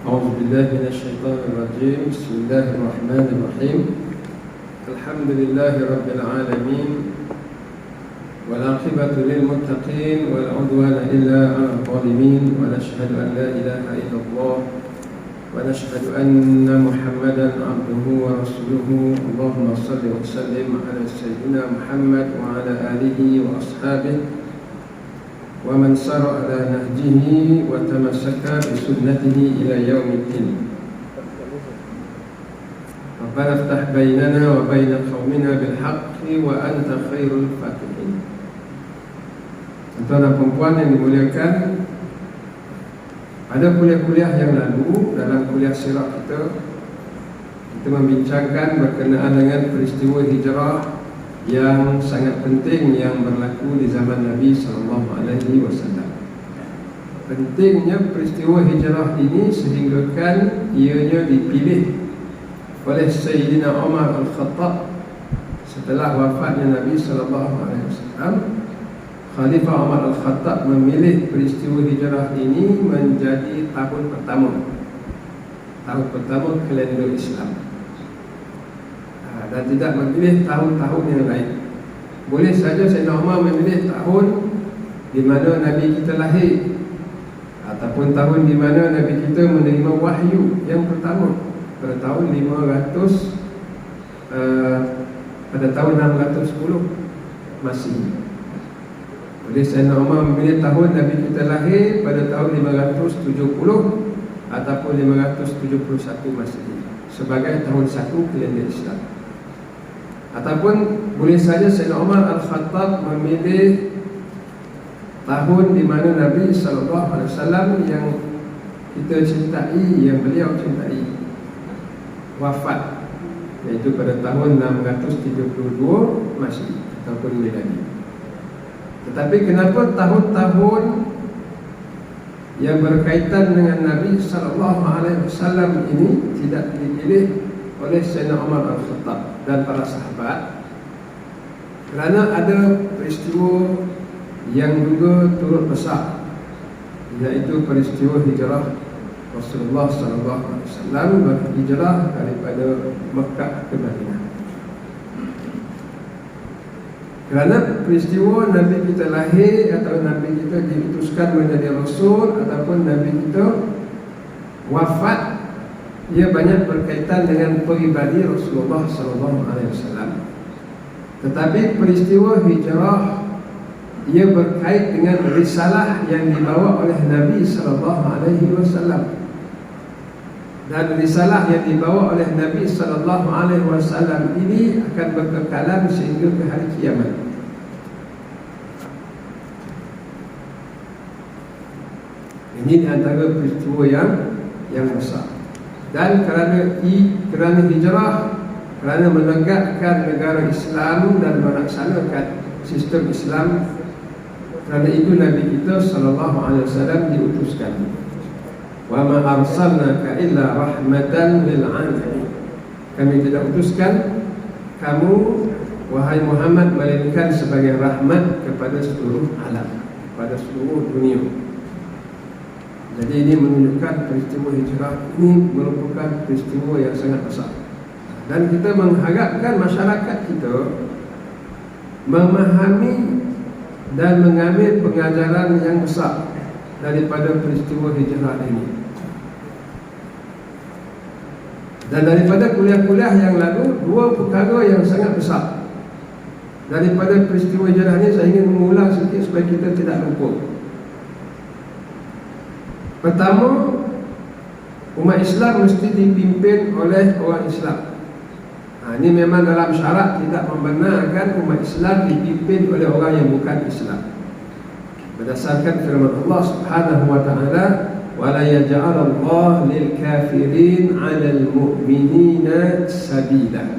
أعوذ بالله من الشيطان الرجيم. بسم الله الرحمن الرحيم. الحمد لله رب العالمين، والعاقبة للمتقين، ولا عدوان إلا على الظالمين، ونشهد أن لا إله إلا الله، ونشهد أن محمدا عبده ورسوله. اللهم صل وسلم على سيدنا محمد وعلى آله وأصحابه ومن سار على نهجه وتمسك بسنته إلى يوم الدين. ربنا افتح بيننا وبين قومنا بالحق وأنت خير الفاتحين. Tuan dan perempuan yang dimuliakan, pada kuliah-kuliah yang lalu, dalam kuliah sirah kita membincangkan berkenaan dengan peristiwa hijrah yang sangat penting yang berlaku di zaman Nabi SAW. Pentingnya peristiwa hijrah ini sehinggakan ianya dipilih oleh Sayyidina Umar Al-Khattab setelah wafatnya Nabi SAW. Khalifah Umar Al-Khattab memilih peristiwa hijrah ini menjadi tahun pertama kalender Islam, dan tidak memilih tahun-tahun yang lain. Boleh saja Sayyidina Umar memilih tahun di mana Nabi kita lahir, ataupun tahun di mana Nabi kita menerima wahyu yang pertama pada tahun 500 pada tahun 610 Masihi. Boleh Sayyidina Umar memilih tahun Nabi kita lahir pada tahun 570 ataupun 571 Masihi sebagai tahun 1 kalender Islam. Ataupun boleh saja Sayyidina Umar Al-Khattab memilih tahun di mana Nabi SAW yang kita cintai, yang beliau cintai, wafat, iaitu pada tahun 672 Masihi ataupun Miladi. Tetapi kenapa tahun-tahun yang berkaitan dengan Nabi SAW ini tidak dipilih oleh Sayyidina Umar Al-Khattab dan para sahabat? Kerana ada peristiwa yang juga turut besar, iaitu peristiwa hijrah Rasulullah SAW berhijrah daripada Mekah ke Madinah. Kerana peristiwa Nabi kita lahir atau Nabi kita diutuskan menjadi Rasul ataupun Nabi kita wafat, ia banyak berkaitan dengan peribadi Rasulullah SAW. Tetapi peristiwa hijrah ia berkait dengan risalah yang dibawa oleh Nabi SAW. Dan risalah yang dibawa oleh Nabi SAW ini akan berkekalan sehingga ke hari kiamat. Ini antara peristiwa yang besar. Dan kerana hijrah, kerana menegakkan negara Islam dan melaksanakan sistem Islam, kerana itu Nabi kita SAW diutuskan. Wa ma arsalnaka illa rahmatan lil alamin. Kami tidak utuskan kamu wahai Muhammad melainkan sebagai rahmat kepada seluruh alam, kepada seluruh dunia. Jadi ini menunjukkan peristiwa hijrah ini merupakan peristiwa yang sangat besar. Dan kita mengharapkan masyarakat kita memahami dan mengambil pengajaran yang besar daripada peristiwa hijrah ini. Dan daripada kuliah-kuliah yang lalu, dua perkara yang sangat besar daripada peristiwa hijrah ini saya ingin mengulang sedikit supaya kita tidak lupa. Pertama, umat Islam mesti dipimpin oleh orang Islam. Ini memang dalam syarat tidak membenarkan umat Islam dipimpin oleh orang yang bukan Islam. Berdasarkan firman Allah Subhanahu wa taala, "Wala yaj'alallahu lil kafirin 'alal mu'minina sabila."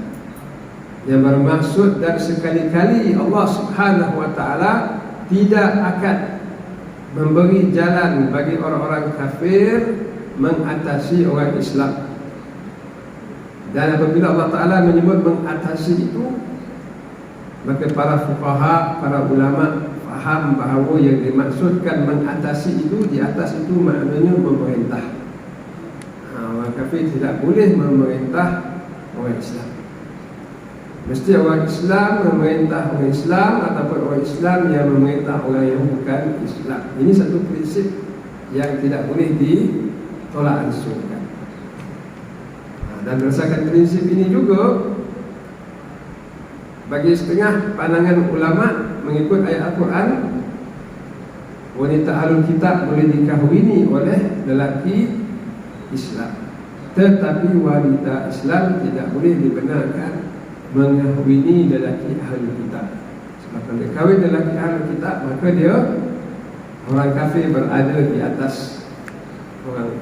Yang bermaksud, dan sekali-kali Allah Subhanahu wa taala tidak akan memberi jalan bagi orang-orang kafir mengatasi orang Islam. Dan apabila Allah Ta'ala menyebut mengatasi itu, maka para fuqaha, para ulama faham bahawa yang dimaksudkan mengatasi itu, di atas itu maknanya memerintah. Orang kafir tidak boleh memerintah orang Islam. Mesti orang Islam memerintah orang Islam, ataupun orang Islam yang memerintah orang yang bukan Islam. Ini satu prinsip yang tidak boleh ditolak langsungkan. Dan berdasarkan prinsip ini juga, bagi setengah pandangan ulama mengikut ayat Al-Quran, wanita ahlul kitab boleh dikahwini oleh lelaki Islam, tetapi wanita Islam tidak boleh dibenarkan mengahwini lelaki ahlul kitab. Sebab kalau dia kahwin lelaki ahlul kitab, maka dia orang kafir berada di atas orang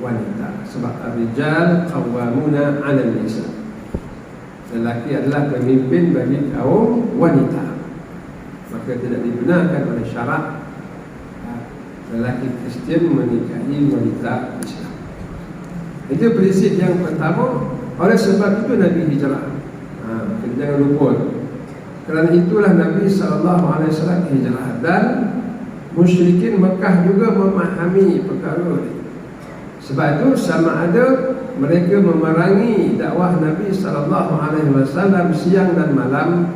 wanita. Sebab ar-rijal qawwamuna 'alal nisa. Lelaki adalah pemimpin bagi kaum wanita, maka tidak dibenarkan oleh syarak lelaki Kristian menikahi wanita Islam. Itu prinsip yang pertama. Oleh sebab itu Nabi hijrah. Kita jangan lupa. Kerana itulah Nabi SAW hijrah. Dan musyrikin Mekah juga memahami perkara ini. Sebab itu sama ada mereka memerangi dakwah Nabi SAW siang dan malam.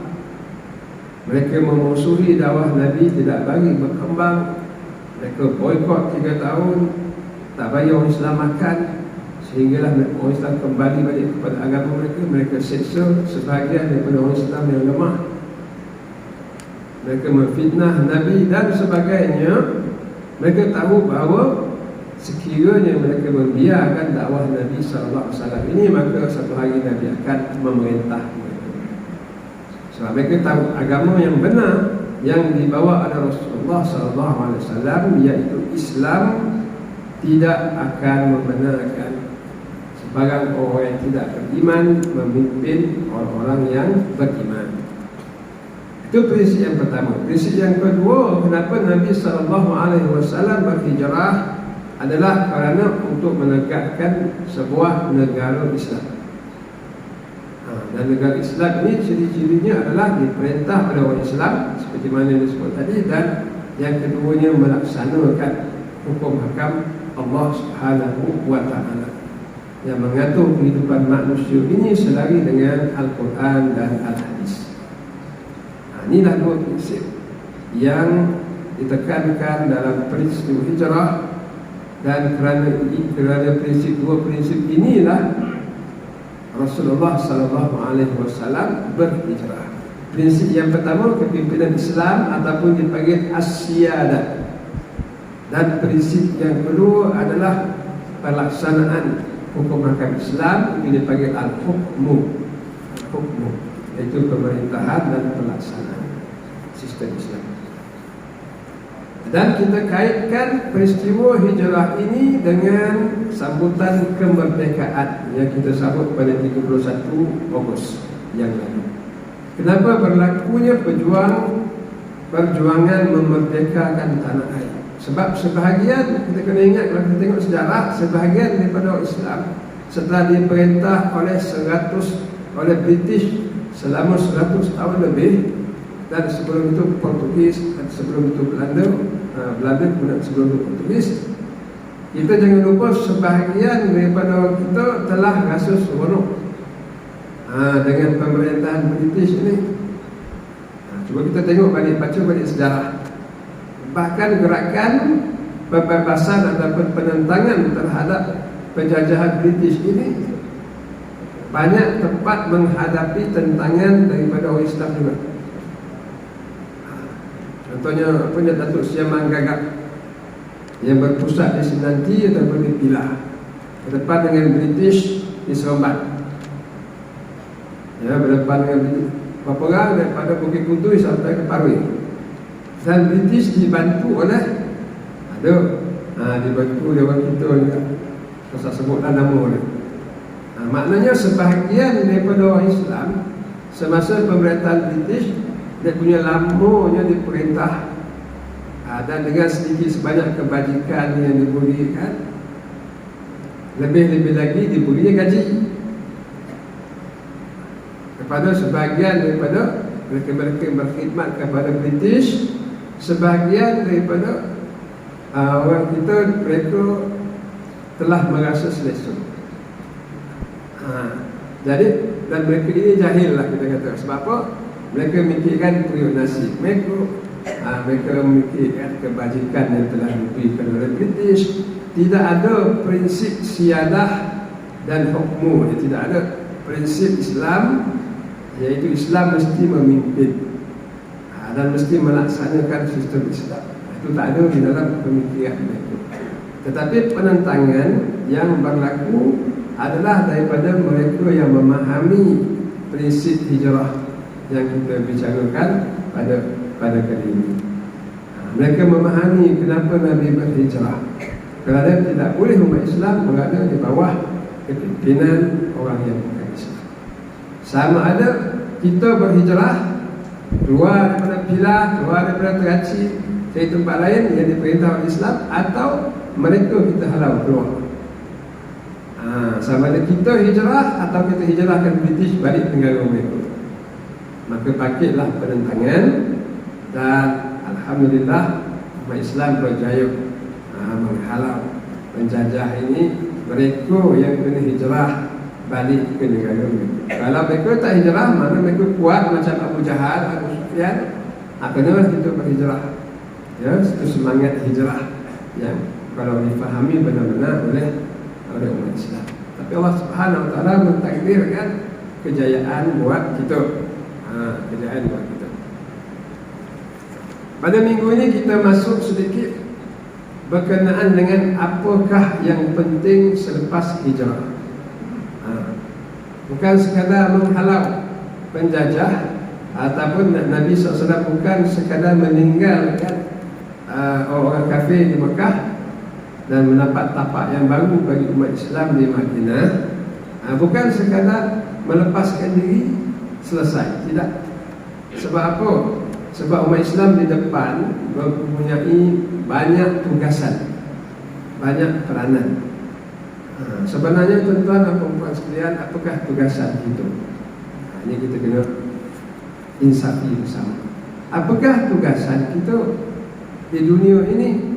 Mereka memusuhi dakwah Nabi, tidak bagi berkembang. Mereka boikot 3 tahun, tak bagi orang Islam makan, sehinggalah orang Islam kembali balik kepada agama mereka. Mereka seksa sebahagian daripada orang Islam yang lemah. Mereka memfitnah Nabi dan sebagainya. Mereka tahu bahawa sekiranya mereka membiarkan dakwah Nabi SAW ini, maka satu hari Nabi akan memerintah mereka. Sebab mereka tahu agama yang benar yang dibawa oleh Rasulullah SAW, iaitu Islam, tidak akan membenarkan sebarang orang yang tidak beriman memimpin orang-orang yang beriman. Itu prinsip yang pertama. Prinsip yang kedua, kenapa Nabi SAW berhijrah adalah kerana untuk menegakkan sebuah negara Islam. Dan negara Islam ini ciri-cirinya adalah diperintah oleh orang Islam seperti mana yang disebut tadi, dan yang keduanya melaksanakan hukum hakam Allah Subhanahu wa Ta'ala yang mengatur kehidupan manusia ini selari dengan Al-Quran dan Al-Hadis. Inilah dua prinsip yang ditekankan dalam peristiwa hijrah. Dan kerana dua prinsip inilah Rasulullah SAW berhijrah. Prinsip yang pertama, kepimpinan Islam ataupun dipanggil as-siyadah. Dan prinsip yang kedua adalah pelaksanaan hukum hakam Islam, itu dipanggil al-hukmu. Al-hukmu, iaitu pemerintahan dan pelaksanaan sistem Islam. Dan kita kaitkan peristiwa hijrah ini dengan sambutan kemerdekaan yang kita sambut pada 31 Ogos yang lalu. Kenapa berlakunya perjuangan memerdekakan tanah air? Sebab sebahagian, kita kena ingat kalau kita tengok sejarah, sebahagian daripada orang Islam setelah diperintah oleh British selama 100 tahun lebih, dan sebelum itu Portugis, dan sebelum itu Belanda, kemudian sebelum itu Portugis, kita jangan lupa sebahagian daripada orang kita telah rasa seronok dengan pemerintahan British ini. Cuba kita tengok balik, baca balik sejarah. Bahkan gerakan pembebasan ataupun penentangan terhadap penjajahan British ini banyak tempat menghadapi tentangan daripada orang Islam juga. Contohnya Datuk Seri Manggagap yang berpusat di Senanti ataupun di Pilah, berdepan dengan British di Seremban. Ya, berdepan dengan British. Berapa orang daripada Bukit Kutuy sampai ke Parwin. Dan British dibantu oleh dibantu oleh orang kita juga. Saya sebutlah nama dia. Maknanya sebahagian daripada orang Islam semasa pemerintahan British, dia punya lamanya diperintah, dan dengan sedikit sebanyak kebajikan yang diberikan, lebih-lebih lagi diberinya gaji kepada sebahagian daripada mereka-mereka yang berkhidmat kepada British. Sebahagian daripada orang kita, mereka telah merasa selesa. Jadi dan mereka ini jahil lah kita kata. Sebab apa? Mereka memikirkan periuk nasib mereka memikirkan kebajikan yang telah diberikan oleh British. Tidak ada prinsip siyadah dan hukmu. Tidak ada prinsip Islam, iaitu Islam mesti memimpin dan mesti melaksanakan sistem Islam. Itu tak ada di dalam pemikiran mereka. Tetapi penentangan yang berlaku adalah daripada mereka yang memahami prinsip hijrah yang kita bicarakan pada kali ini. Mereka memahami kenapa Nabi berhijrah, kerana tidak boleh umat Islam berada di bawah kepimpinan orang yang bukan Islam. Sama ada kita berhijrah keluar daripada pilah, keluar daripada teraci dari tempat lain yang diperintah oleh Islam, atau mereka kita halau keluar. Sama ada kita hijrah atau kita hijrahkan British balik negara mereka. Maka pakitlah penentangan, dan alhamdulillah umat Islam berjaya menghalau penjajah ini. Mereka yang kena hijrah balik ke negara mereka. Kalau mereka tak hijrah, mana mereka kuat macam Abu Jahal, Abu Sufyan, kenalah kita berhijrah. Ya, itu semangat hijrah yang kalau difahami benar-benar oleh umat Islam. Tapi Allah Subhanahu Wa Taala mentakdirkan kejayaan buat kita. Kejayaan buat kita. Pada minggu ini kita masuk sedikit berkenaan dengan apakah yang penting selepas hijrah. Bukan sekadar menghalau penjajah, ataupun Nabi SAW bukan sekadar meninggalkan orang kafir di Mekah dan mendapat tapak yang baru bagi umat Islam di Madinah. Bukan sekadar melepaskan diri selesai, tidak. Sebab apa? Sebab umat Islam di depan mempunyai banyak tugasan, banyak peranan. Sebenarnya tuan-tuan dan puan sekalian, apakah tugasan kita? Ini kita kena insafi bersama. Apakah tugasan kita di dunia ini?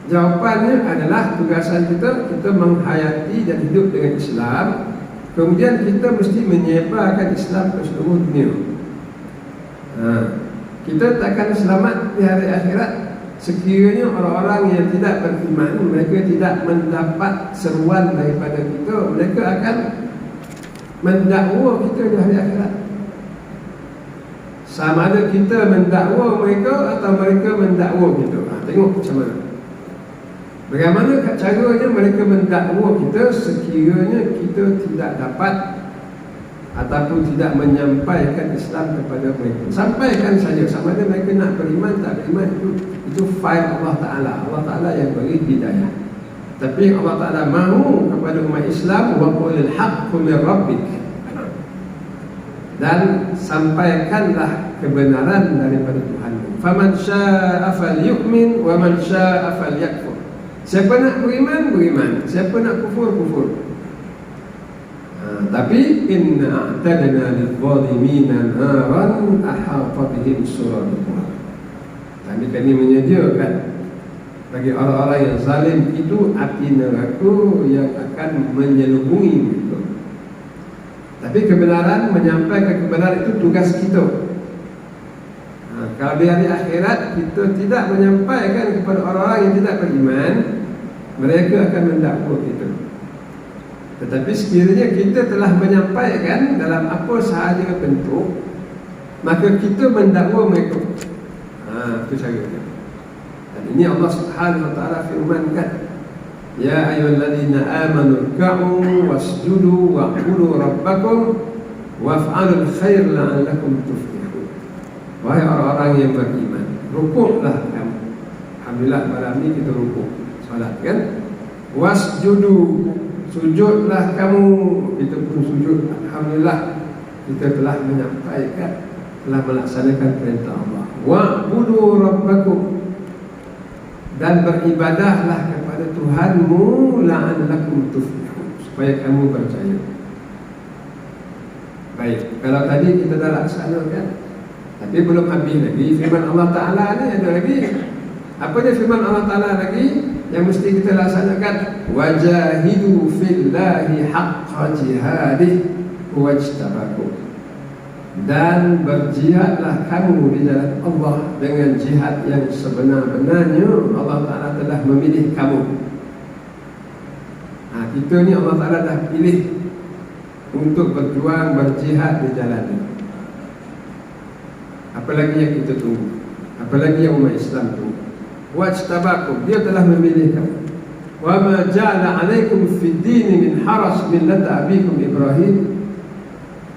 Jawapannya adalah tugasan kita menghayati dan hidup dengan Islam. Kemudian kita mesti menyebarkan Islam ke seluruh dunia. Kita takkan selamat di hari akhirat sekiranya orang-orang yang tidak beriman, mereka tidak mendapat seruan daripada kita, mereka akan mendakwa kita di hari akhirat. Sama ada kita mendakwa mereka atau mereka mendakwa kita. Tengok macam mana. Bagaimana caranya mereka mendakwa kita sekiranya kita tidak dapat ataupun tidak menyampaikan Islam kepada mereka. Sampaikan saja, sama ada mereka nak beriman tak beriman, itu file Allah Ta'ala. Allah Ta'ala yang beri hidayah. Tapi Allah Ta'ala mahu kepada umat Islam, wa qulil haqqu min rabbik, dan sampaikanlah kebenaran daripada Tuhanmu. Faman syaa'a falyu'min wa man syaa'a falyakfur. Siapa nak beriman, beriman. Siapa nak kufur, kufur. Tapi inna a'tadna lil-zalimina naran ahata bihim suratuha. Kami menyediakan bagi orang-orang yang zalim itu api neraka yang akan menyelubungi mereka. Tapi kebenaran, menyampaikan kebenaran itu tugas kita. Kalau di hari akhirat kita tidak menyampaikan kepada orang-orang yang tidak beriman, mereka akan mendakwa kita. Tetapi sekiranya kita telah menyampaikan dalam apa sahaja bentuk, maka kita mendakwa mereka. Itu caranya. Dan ini Allah Subhanahu Wa Taala firmankan, ya ayyuhalladzina amanu ruk'u wasjudu wa'budu rabbakum waf'alul khair la'allakum tuflihun. Wahai orang-orang yang beriman, rukuklah kamu. Alhamdulillah malam ini kita rukuk salat kan. Wasjudu, sujudlah kamu. Kita pun sujud. Alhamdulillah kita telah menyampaikan, telah melaksanakan perintah Allah. Wa'budu rabbakum, dan beribadahlah kepada Tuhanmu, la'allakum tuflihun, supaya kamu berjaya. Baik, kalau tadi kita dah laksanakan, tapi belum habis lagi. Firman Allah Ta'ala ni ada lagi. Apa dia firman Allah Ta'ala lagi? yang mesti kita laksanakan. Wajahidu fillahi haqqa jihadih wajtabakum. Dan berjihadlah kamu di jalan Allah dengan jihad yang sebenar-benarnya. Allah Ta'ala telah memilih kamu. Kita ni Allah Ta'ala dah pilih untuk berjuang, berjihad di jalan ini. Apalagi yang kita tunggu? Apalagi yang umat Islam tunggu? Wajtabakum, dia telah memilih kamu. Wa ma ja'ala 'alaikum fid din min haraj millata abikum Ibrahim.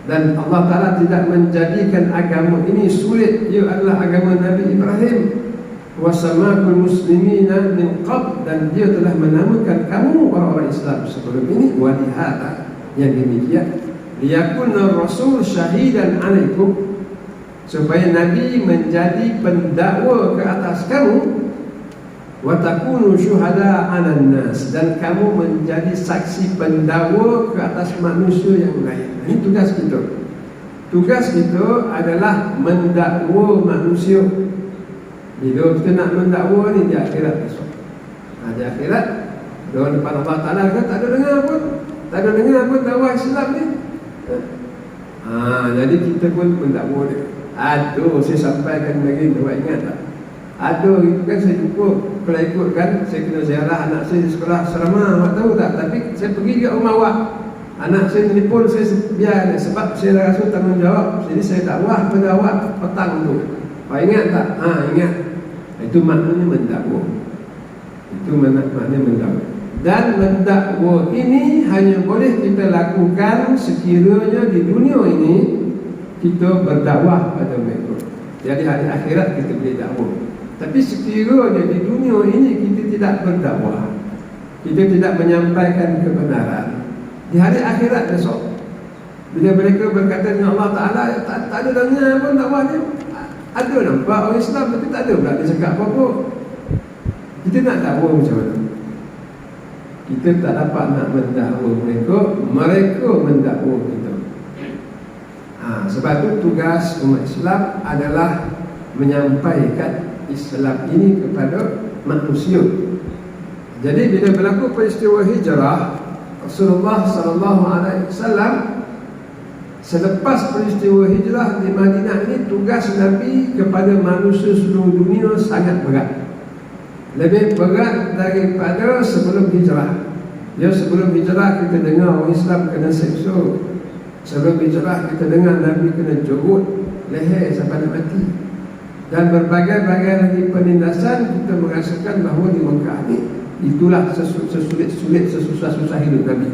Dan Allah Ta'ala tidak menjadikan agama ini sulit. Ia adalah agama Nabi Ibrahim. Wa samakul muslimina min qabl. Dan dia telah menamakan kamu orang-orang Islam sebelum ini. Wa lihada, yang demikian, liyakunna rasul syahidan 'alaikum, supaya Nabi menjadi pendakwa ke atas kamu. Wa takunu syuhada 'alan nas, dan kamu menjadi saksi pendakwa ke atas manusia yang lain. Ini tugas kita. Tugas kita adalah mendakwa manusia. Bila kita nak mendakwa ni di akhirat besok. Di akhirat, dalam depan Allah Ta'ala kan tak ada dengar pun. Tak ada dengar pun dakwah Islam ni. Jadi kita pun mendakwa dia. Aduh, saya sampaikan lagi, awak ingat tak? Aduh, itu kan saya jumpa. Kalau ikut kan, saya kena ziarah anak saya di sekolah asrama, awak tahu tak? Tapi saya pergi ke rumah awak. Anak saya telefon, saya biar sebab saya rasa tanggungjawab. Jadi saya dakwah pada awak petang tu. Awak ingat tak? Ingat. Itu maknanya mendakwa. Itu maknanya mendakwa. Dan mendakwa ini hanya boleh kita lakukan sekiranya di dunia ini kita berdakwah pada mereka. Jadi hari akhirat kita boleh dakwah. Tapi sekiranya di dunia ini kita tidak berdakwah, kita tidak menyampaikan kebenaran, di hari akhirat besok, bila mereka berkata dengan Allah Ta'ala, tak ada dengar pun dakwahnya. Ada nampak orang Islam tapi tak ada pula dia cakap apa-apa. Kita nak dakwah macam mana? Kita tak dapat nak mendakwa mereka, mereka mendakwa kita. Sebab itu tugas umat Islam adalah menyampaikan Islam ini kepada manusia. Jadi bila berlaku peristiwa hijrah, Rasulullah SAW selepas peristiwa hijrah di Madinah ini, tugas Nabi kepada manusia seluruh dunia sangat berat. Lebih berat daripada sebelum hijrah. Sebelum hijrah kita dengar orang Islam kena seksa. Sebelum hijrah kita dengar Nabi kena jurut leher sampai nak mati. Dan berbagai-bagai lagi penindasan. Kita merasakan bahawa di Mekah ni itulah sesulit-sulit, sesusah-susah hidup Nabi.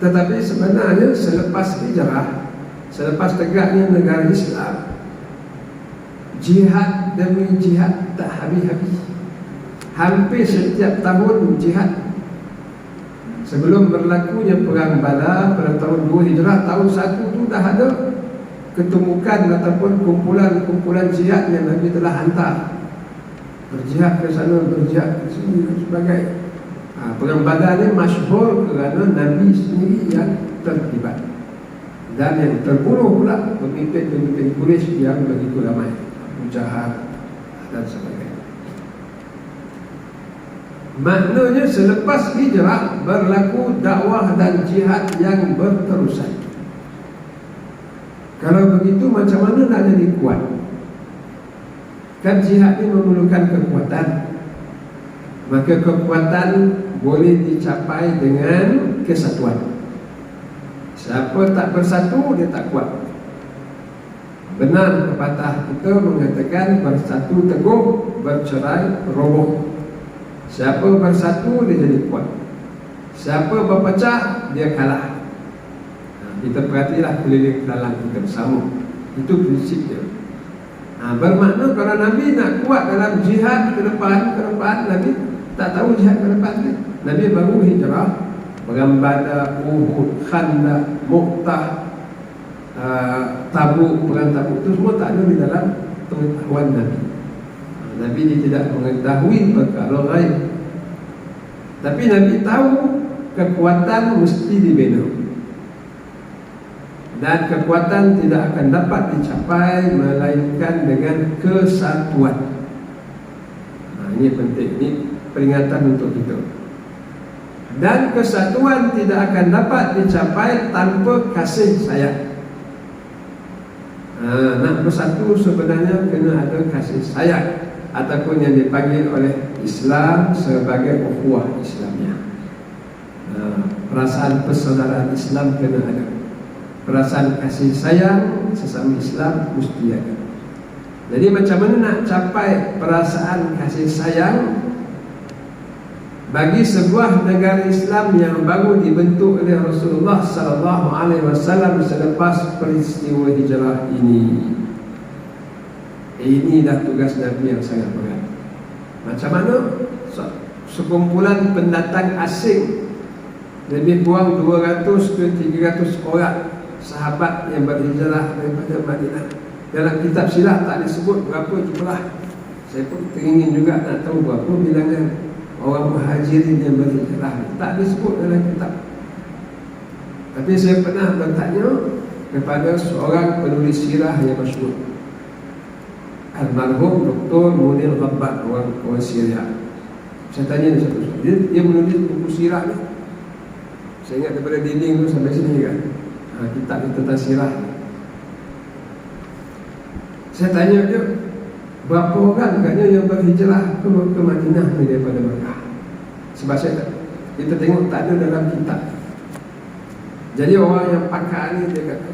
Tetapi sebenarnya selepas hijrah, selepas tegaknya negara Islam, jihad demi jihad tak habis-habis. Hampir setiap tahun jihad. Sebelum berlakunya perang Badar pada tahun 2 Hijrah, tahun 1 tu dah ada ketemukan ataupun kumpulan-kumpulan jihad yang Nabi telah hantar. Berjihad ke sana, berjihad ke sini dan sebagainya. Perang Badar ni masyhur kerana Nabi sendiri yang terlibat. Dan yang terbunuh pula pemimpin-pemimpin Quraisy yang begitu ramai, Abu Jahal dan sebagainya. Maknanya selepas hijrah berlaku dakwah dan jihad yang berterusan. Kalau begitu macam mana nak jadi kuat? Kan jihad ini memerlukan kekuatan. Maka kekuatan boleh dicapai dengan kesatuan. Siapa tak bersatu, dia tak kuat. Benar pepatah kita mengatakan bersatu teguh, bercerai roboh. Siapa bersatu, dia jadi kuat. Siapa berpecah, dia kalah. Kita perhatilah keliling dalam kita bersama. Itu prinsip dia. Bermakna kalau Nabi nak kuat dalam jihad ke depan, Nabi tak tahu jihad ke depan ni. Nabi baru hijrah. Perang Badar, Uhud, Khandaq, Mu'tah, Tabuk, perang Tabuk itu semua tak ada di dalam pengetahuan Nabi. Nabi dia tidak mengetahui perkara ghaib. Tapi Nabi tahu kekuatan mesti dibina. Dan kekuatan tidak akan dapat dicapai melainkan dengan kesatuan. Ini penting. Ini peringatan untuk itu. Dan kesatuan tidak akan dapat dicapai tanpa kasih sayang. Nak bersatu sebenarnya kena ada kasih sayang, ataupun yang dipanggil oleh Islam sebagai ukhuwah Islamiyah. Perasaan persaudaraan Islam kena ada. Perasaan kasih sayang sesama Islam mesti ada. Jadi macam mana nak capai perasaan kasih sayang bagi sebuah negara Islam yang baru dibentuk oleh Rasulullah sallallahu alaihi wasallam selepas peristiwa hijrah ini? Ini dah tugas Nabi yang sangat berat. Macam mana sekumpulan pendatang asing, lebih kurang 200 ke 300 orang sahabat yang berhijrah daripada Madinah. Dalam kitab sirah tak disebut berapa jumlah. Saya pun teringin juga nak tahu berapa bilangan orang muhajirin yang berhijrah. Tak disebut dalam kitab. Tapi saya pernah bertanya kepada seorang penulis sirah yang masyhur, almarhum Dr. Munir Ghabbad, orang Syria. Saya tanya dia satu soal. Dia menulis buku sirah ni. Saya ingat daripada dinding tu sampai sini kan. Kitab tentang sirah. Saya tanya dia, berapa orang katnya yang berhijrah ke Madinah ni daripada Mekah? Sebab kita tengok tak ada dalam kitab. Jadi orang yang pakar ni dia kata,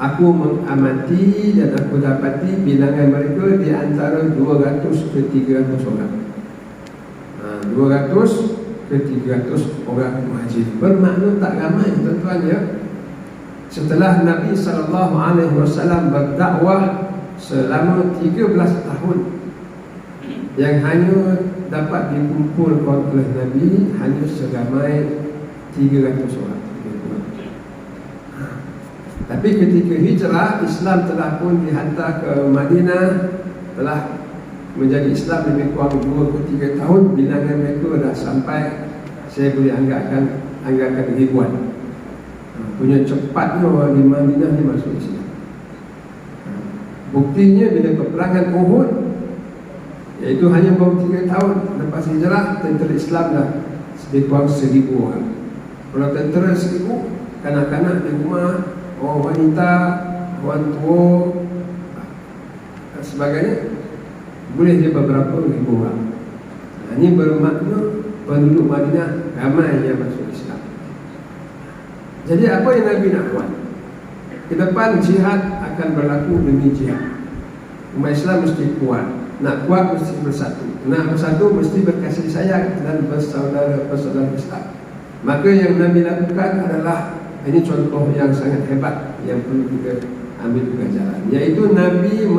aku mengamati dan aku dapati bilangan mereka di antara 200 ke 300 orang. 200 ke 300 orang muhajir. Bermakna tak ramai, tuan-tuan ya. Setelah Nabi SAW berdakwah selama 13 tahun, yang hanya dapat dikumpulkan oleh Nabi hanya seramai 300 orang. Tapi ketika hijrah, Islam telah pun dihantar ke Madinah, telah menjadi Islam lebih kurang 2 ke 3 tahun. Bilangan mereka dah sampai, saya boleh anggarkan ribuan. Punya cepatnya orang di Madinah ni masuk Islam. Buktinya bila peperangan Uhud, iaitu hanya baru 3 tahun lepas hijrah, tentera Islam dah lebih kurang 1,000 orang. Kalau tentera 1,000, kanak-kanak di rumah, orang wanita, orang tua dan sebagainya, boleh dia beberapa ribu orang. Ini bermakna penduduk Madinah ramai yang masuk Islam. Jadi apa yang Nabi nak buat? Ke depan jihad akan berlaku demi jihad. Umat Islam mesti kuat. Nak kuat mesti bersatu. Nak bersatu mesti berkasih sayang dan bersaudara-persaudaraan Islam. Maka yang Nabi lakukan adalah, ini contoh yang sangat hebat yang perlu kita ambil pelajaran, iaitu Nabi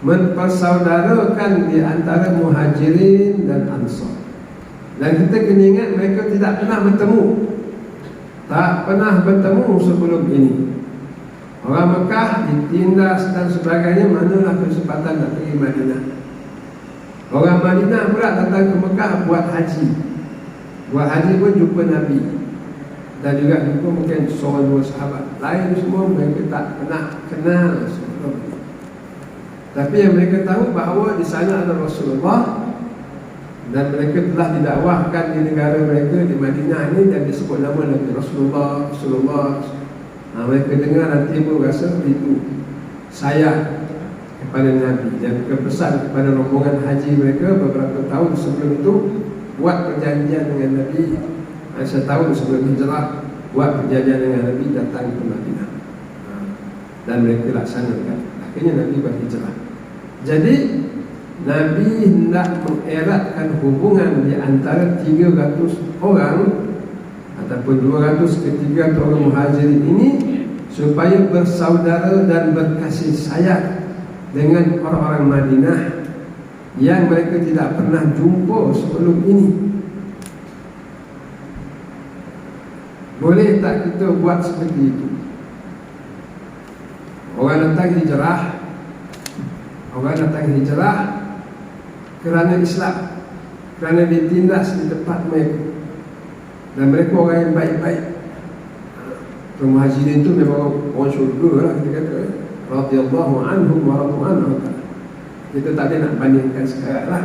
mempersaudarakan di antara muhajirin dan ansar. Dan kita kena ingat mereka tidak pernah bertemu. Tak pernah bertemu sebelum ini. Orang Mekah ditindas dan sebagainya, manalah kesempatan nak pergi Madinah. Orang Madinah pula datang ke Mekah buat haji. Buat haji pun jumpa Nabi. Dan juga jumpa mungkin seorang dua sahabat. Lain semua mereka tak pernah kenal sebelum ini. Tapi yang mereka tahu bahawa di sana ada Rasulullah, dan mereka telah didakwahkan di negara mereka di Madinah ini, dan disebut nama Nabi Rasulullah. Mereka dengar nanti pun rasa itu sayang kepada Nabi, dan kepesan kepada rombongan haji mereka beberapa tahun sebelum itu, buat perjanjian dengan Nabi. Setahun sebelum hijrah, buat perjanjian dengan Nabi, datang ke Madinah, dan mereka laksanakan. Akhirnya Nabi berhijrah. Jadi Nabi hendak mengeratkan hubungan di antara 300 orang ataupun 200 ke 300 orang muhajirin ini, supaya bersaudara dan berkasih sayang dengan orang-orang Madinah yang mereka tidak pernah jumpa sebelum ini. Boleh tak kita buat seperti itu? Orang datang hijrah kerana Islam, kerana ditindas di tempat mereka, dan mereka orang yang baik-baik. Muhajirin itu memang orang syurga lah, kita kata, radhiyallahu anhum wa radu anhu. Kita tak ada nak bandingkan sekarang lah.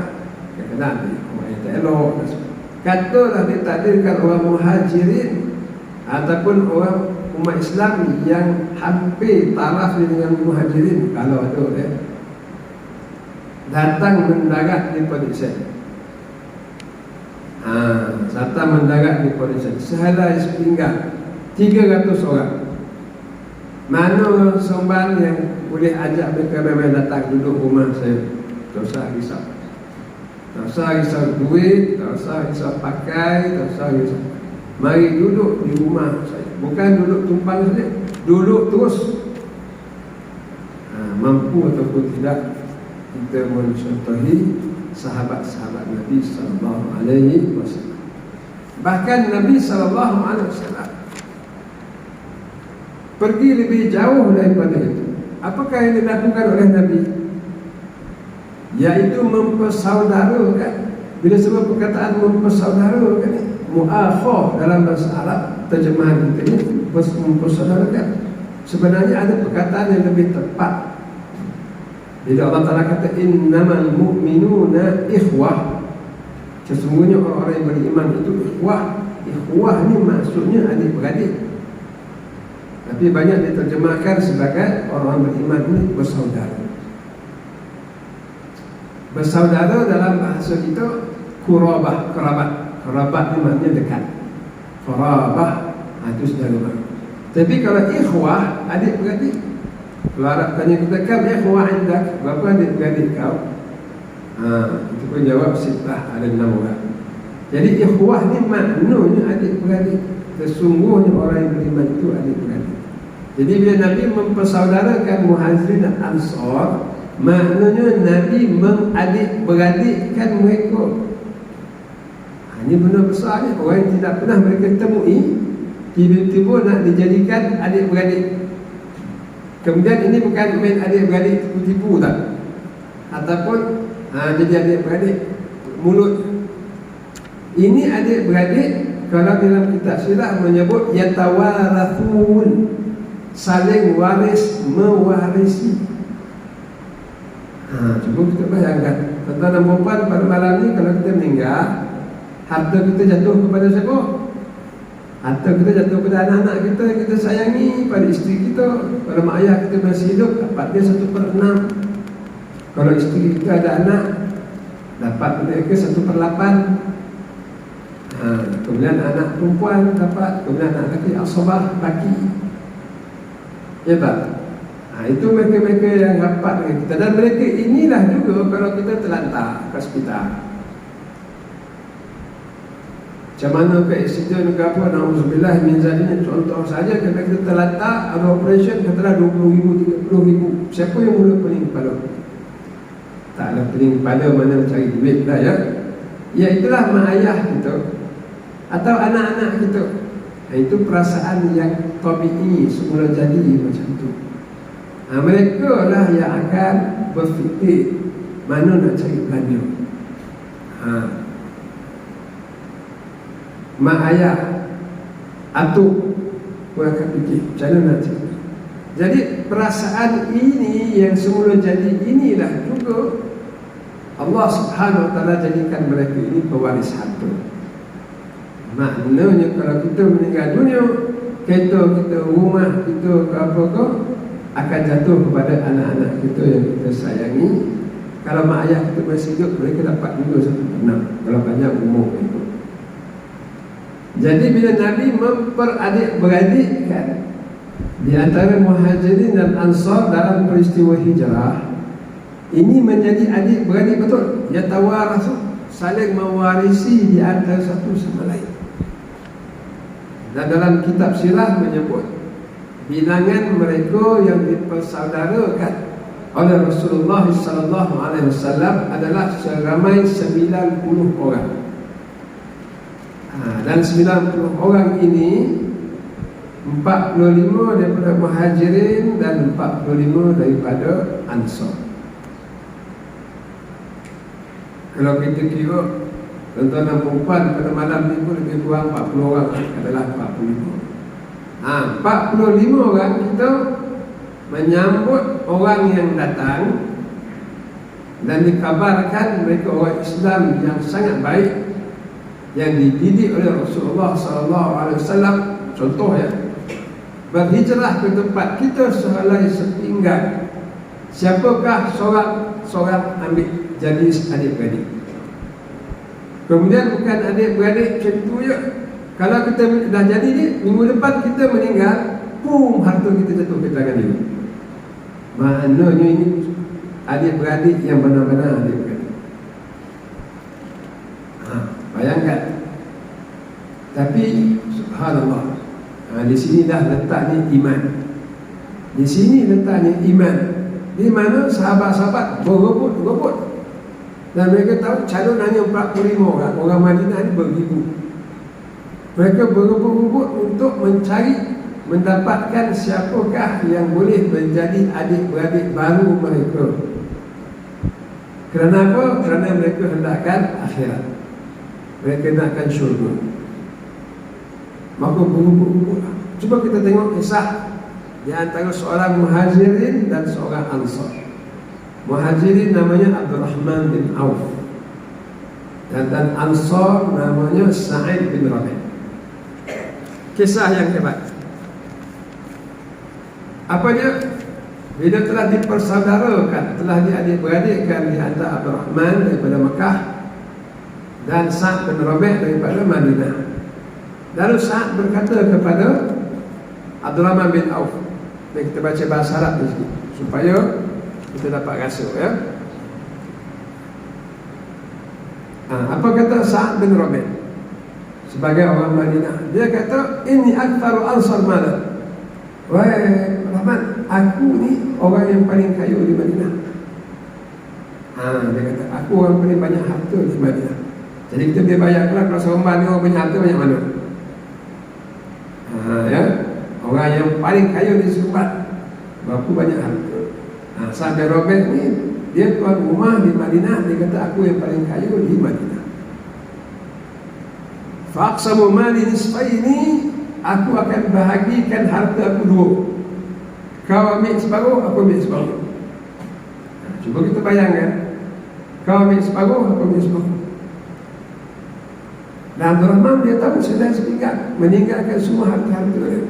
Kadang-kadang ada orang yang tak elok. Katalah ditakdirkan orang muhajirin ataupun orang umat Islam yang hampir taraf dengan muhajirin, kalau ada datang mendarat di Palestin. Datang mendarat di Palestin sehelai sepinggang 300 orang. Mana sombang yang boleh ajak mereka memang datang duduk rumah saya? Tak usah risau. Tak usah risau duit, tak usah risau pakai, tak usah risau. Mari duduk di rumah saya. Bukan duduk tumpang saja, duduk terus. Mampu ataupun tidak, kita mencontohi sahabat-sahabat Nabi SAW. Bahkan Nabi SAW pergi lebih jauh daripada itu. Apakah yang dilakukan oleh Nabi? Yaitu mempersaudarakan. Bila sebut perkataan mempersaudarakan, mu'akhah dalam bahasa Arab, terjemahan kita ini mempersaudarakan. Sebenarnya ada perkataan yang lebih tepat. Bila Allah Ta'ala kata innamal mu'minuna ikhwah, sesungguhnya orang-orang yang beriman itu ikhwah. Ikhwah ni maksudnya adik-beradik, tapi banyak diterjemahkan sebagai orang beriman ini bersaudara. Bersaudara dalam bahasa kita kurabah, kerabat. Kerabat ni maknanya dekat. Kurabah itu saudara. Tapi kalau ikhwah, adik-beradik. Kalau Arab tanya kita, kam ikhwah indak, berapa adik-beradik kau? Itu pun jawab sitah, ada 6 orang. Jadi ikhwah ni maknanya adik-beradik. Sesungguhnya orang yang beriman itu adik-beradik. Jadi bila Nabi mempersaudarakan Muhajirin dan Ansar, maknanya Nabi mengadik-beradikkan mereka. Ini benar besar ni. Orang yang tidak pernah mereka temui, tiba-tiba nak dijadikan adik-beradik. Kemudian ini bukan main adik-beradik tipu-tipu tak, ataupun jadi adik-beradik mulut. Ini adik-beradik, kalau dalam kitab sirah menyebut yatawarathun, saling waris mewarisi. Cuba kita bayangkan, tuan-tuan dan puan pada malam ni kalau kita meninggal, harta kita jatuh kepada siapa? Harta kita jatuh kepada anak-anak kita yang kita sayangi, pada isteri kita. Kalau mak ayah kita masih hidup, dapat dia 1/6. Kalau isteri kita ada anak, dapat mereka 1/8. Kemudian anak perempuan dapat, kemudian anak lelaki asabah baki. Ya tak? Itu mereka-mereka yang dapat dengan kita. Dan mereka inilah juga kalau kita terlantar ke hospital. Macam mana ke aksiden ke apa, na'udzubillah min zalimin, contoh saja kalau kita terlantar, ada operation katalah 20,000, 30,000. Siapa yang mula pening kepala? Tak ada pening kepala, mana cari duit lah ya. Ya itulah mak ayah kita atau anak-anak kita. Itu perasaan yang tabi'i, semula jadi macam tu. Mereka lah yang akan berfikir mana nak cari belanja. Mak ayah, atuk pun akan fikir macam mana nak cari. Jadi perasaan ini yang semula jadi, inilah juga Allah Subhanahu Wa Taala jadikan mereka ini pewaris harta. Maknanya kalau kita meninggal dunia, kereta kita, rumah kita ke apa-apa akan jatuh kepada anak-anak kita yang kita sayangi. Kalau mak ayah kita masih hidup, mereka dapat juga 1/6 kalau banyak umur mereka. Jadi bila Nabi memperadik-beradikkan di antara Muhajirin dan Ansar dalam peristiwa hijrah, ini menjadi adik-beradik betul. Yatawarasu, saling mewarisi di antara satu sama lain. Dan dalam kitab sirah menyebut bilangan mereka yang dipersaudarakan oleh Rasulullah SAW adalah seramai 90 orang. Dan 90 orang ini 45 daripada Muhajirin dan 45 daripada Ansar. Kalau kita kira tuan-tuan dan perempuan pada malam ni pun lebih kurang 40 orang adalah 45. 45 orang kita menyambut orang yang datang Dan dikabarkan mereka orang Islam yang sangat baik, yang dididik oleh Rasulullah SAW. Contoh ya, berhijrah ke tempat kita sehelai sepinggan. Siapakah seorang ambil jadi adik-beradik. Kemudian bukan adik-beradik macam tu je. Kalau kita dah jadi ni, minggu depan kita meninggal, harta kita jatuh ke tangan dia. Maknanya ini adik-beradik yang benar-benar adik-beradik. Bayangkan. Tapi subhanallah, di sini dah letaknya iman. Di sini letaknya iman. Di mana sahabat-sahabat berebut. Dan mereka tahu calon hanya 45 orang. Orang Madinah ni beribu. Mereka berebut-rebut untuk mencari, mendapatkan siapakah yang boleh menjadi adik-beradik baru mereka. Kerana apa? Kerana mereka hendakkan akhirat. Mereka hendakkan syurga. Maka berebut-rebut. Cuba kita tengok kisah di antara seorang Muhajirin dan seorang Ansar. Muhajirin namanya Abdurrahman bin Auf, dan Ansar namanya Sa'id bin Rabi'. Kisah yang hebat. Apa dia? Bila telah dipersaudarakan, telah diadik-beradikkan di antara Abdurrahman daripada Mekah dan Sa'id bin Rabi' daripada Madinah. Lalu Sa'id berkata kepada Abdurrahman bin Auf. Kita baca bahasa Arab di sini supaya kita dapat rasa ya. Apa kata Sa'id bin Rabi' sebagai orang Madinah? Dia kata, "Inni aktsaru ansar mala." Wahai Rahman, aku ni orang yang paling kaya di Madinah. Dia kata, aku orang paling banyak harta di Madinah. Jadi kita dia bayangkan kalau seorang ni orang punya harta banyak mana? Ya, orang yang paling kaya di Sumbat, berapa banyak harta. Sampai Robert ni, dia tuan rumah di Madinah. Dia kata, aku yang paling kaya di Madinah. Faqsamu mali nisfaini, aku akan bahagikan harta aku dua. Kau ambil separuh, aku ambil separuh. Cuba kita bayangkan, kau ambil separuh, aku ambil separuh. Dan Abdul Rahman dia tahu sedang sepinggan, meninggalkan semua harta-harta dia.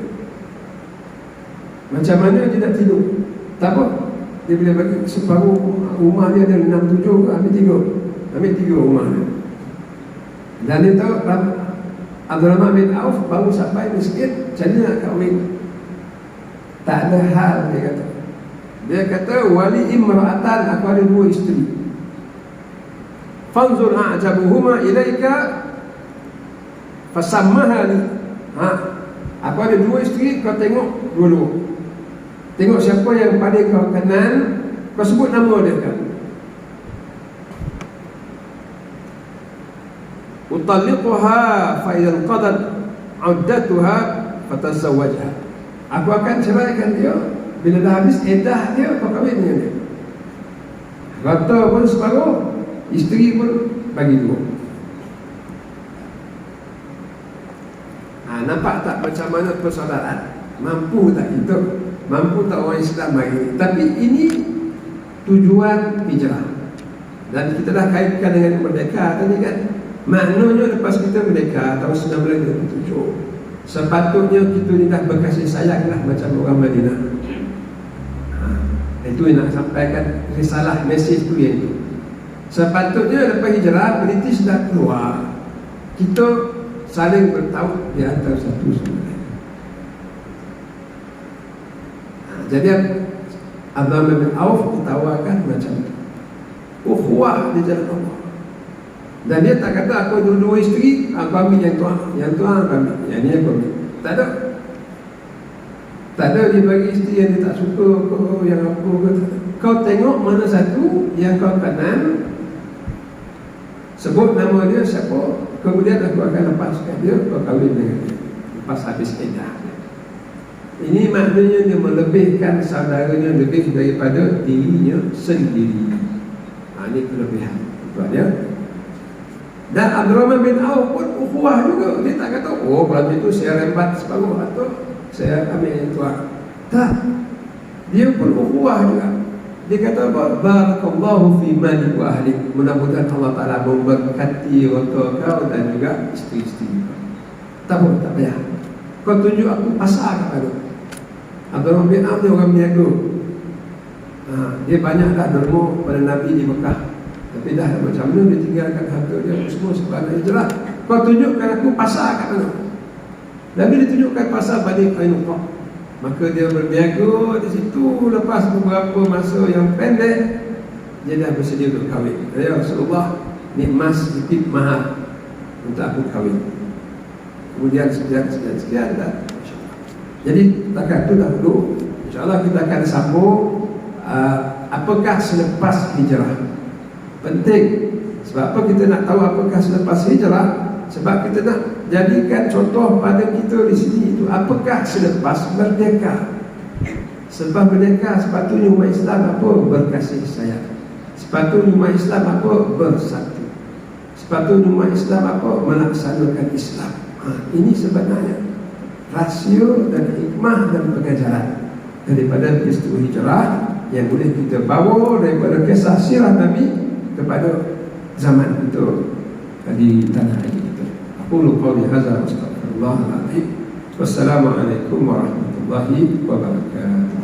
Macam mana dia nak tidur? Tak apa, dia boleh bagi separuh rumah dia ada 6-7, ambil 3 rumah dia. Dan dia tahu Abdul Rahman bin Auf baru sampai miskin, macam mana nak kahwin? Tak ada hal, dia kata. Dia kata, wali imra'atan, aku ada 2 isteri. Fanzur a'jabuhuma ilaika fasammaha li. Aku ada 2 isteri, kau tengok dua-dua. Tengok siapa yang paling kau kenal, kau sebut nama dia kan. Utalliquha fa idza qadat 'uddatuha fatazawwajha. Aku akan ceraikan dia bila dah habis iddah dia, kau kahwin dengan dia. Kata pun separuh, isteri pun bagi 2. Nampak tak macam mana persaudaraan? Mampu tak kita? Mampu tak orang Islam hari ini? Tapi ini tujuan hijrah. Dan kita dah kaitkan dengan merdeka tadi kan. Maknanya lepas kita merdeka tahun 1927, sepatutnya kita ni dah berkasih sayanglah macam orang Madinah. Itu yang nak sampaikan risalah, mesej tu yang itu. Sepatutnya lepas hijrah, British dah keluar, kita saling bertaut di antara satu sama lain. Jadi Abdurrahman bin Auf ditawarkan macam itu, ukhuwah di jalan Allah. Dan dia tak kata aku ada 2 isteri, aku ambil yang tuan aku ambil, yang ni aku ambil. Tak ada. Tak ada dia bagi isteri yang dia tak suka kau, yang apa ke. Kau tengok mana satu yang kau kenal, sebut nama dia siapa, kemudian aku akan lepaskan dia, kau kahwin dengan dia lepas habis iddah. Ini maknanya dia melebihkan saudaranya lebih daripada dirinya sendiri. Ini kelebihan tuan-tuan. Dan Abdurrahman bin Auf pun ukhuwah juga. Dia tak kata, oh kalau itu saya rembat separuh atau saya ambil yang tuan. Tak, dia pun ukhuwah juga. Dia kata apa? Barakallahu fi malik wa ahli. Mudah-mudahan Allah Ta'ala memberkati harta kau dan juga isteri-isteri kau. Tak boleh, tak payah. Kau tunjuk aku pasar kat mana. Abdurrahman bin Auf dia orang berniaga. Dia banyak dah derma pada Nabi di Mekah. Tapi dah macam mana dia tinggalkan harta dia semua sebab nak hijrah. Kau tunjukkan aku pasar kat mana. Nabi ditunjukkan pasar Bani Qainuqa. Maka dia berniaga di situ. Lepas beberapa masa yang pendek, dia dah bersedia untuk kahwin. Ya Rasulullah, ni emas titip mahal untuk aku kahwin. Kemudian sekian dah. Jadi takat tu dah dulu. InsyaAllah kita akan sambung apakah selepas hijrah. Penting. Sebab apa kita nak tahu apakah selepas hijrah? Sebab kita nak jadikan contoh pada kita di sini itu apakah selepas merdeka. Selepas merdeka sepatutnya umat Islam apa? Berkasih sayang. Sepatutnya umat Islam apa? Bersatu. Sepatutnya umat Islam apa? Melaksanakan Islam. Ini sebenarnya rasio dan hikmah dan pengajaran daripada peristiwa hijrah yang boleh kita bawa daripada kisah sirah Nabi kepada zaman kita di tanah air kita. Aqulu qawli hadza wa astaghfirullah al-azim. Wassalamualaikum warahmatullahi wabarakatuh.